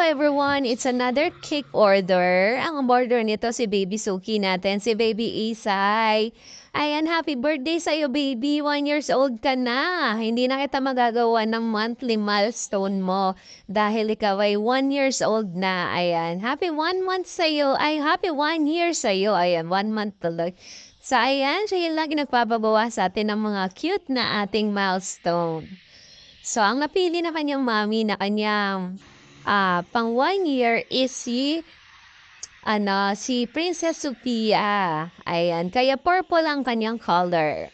everyone! It's another cake order. Ang order nito si Baby Suki natin, si Baby Isay. Ayan, happy birthday sa'yo, baby. 1 years old ka na. Hindi na kita magagawa ng monthly milestone mo dahil ikaw ay 1 years old na. Ayan, happy 1 month sa'yo. Ay, happy 1 year sa'yo. Ayan, 1 month tuloy. So, ayan, siya yung lagi nagpapabawa sa atin ng mga cute na ating milestone. So, ang napili na kanyang mami na kanyang pang 1 year is si Princess Sophia. Ayan, kaya purple ang kanyang color.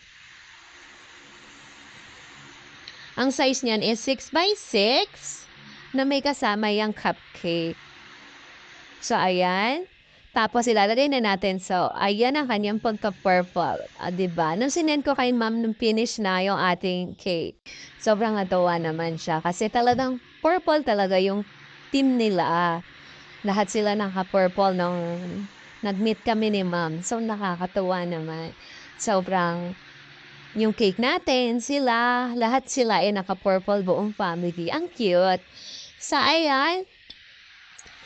Ang size niyan is 6x6 na may kasama yung cupcake. So, ayan. Tapos, ilalagay na natin. So, ayan ang kanyang pagka-purple. Diba? Nung sinend ko kay ma'am, nung finish na yung ating cake, sobrang natuwa naman siya. Kasi talagang purple talaga yung team nila. Lahat sila naka-purple nung nag-meet kami ni ma'am. So, nakakatuwa naman. Sobrang, yung cake natin, lahat sila ay naka-purple buong family. Ang cute. So, ayan.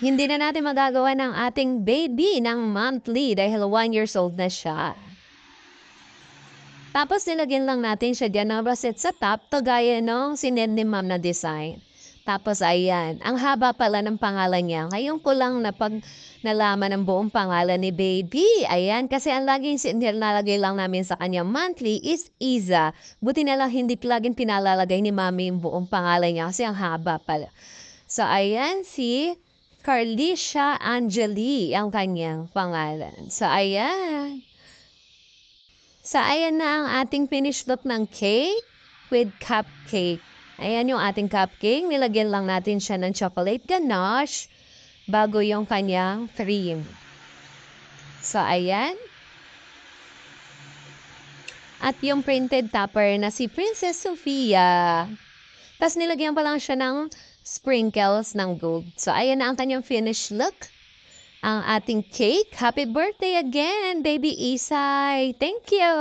Hindi na natin magagawa ng ating baby ng monthly dahil 1 years old na siya. Tapos, nilagyan lang natin siya dyan ng rosette sa top, to gaya nung sinend ni ma'am na design. Tapos, ayan, ang haba pala ng pangalan niya. Ngayon ko lang nalaman ang buong pangalan ni baby. Ayan, kasi ang laging nilalagay lang namin sa kanya monthly is Iza. Buti na lang hindi laging pinalalagay ni mami yung buong pangalan niya kasi ang haba pala. So, ayan, si Carlicia Angeli ang kanyang pangalan. So, ayan. So, ayan na ang ating finished look ng cake with cupcake. Ayan yung ating cupcake. Nilagyan lang natin siya ng chocolate ganache bago yung kanyang cream. So, ayan. At yung printed topper na si Princess Sophia. Tapos nilagyan pa lang siya ng sprinkles ng gold. So, ayan na ang kanyang finished look. Ang ating cake. Happy birthday again, baby Isay. Thank you!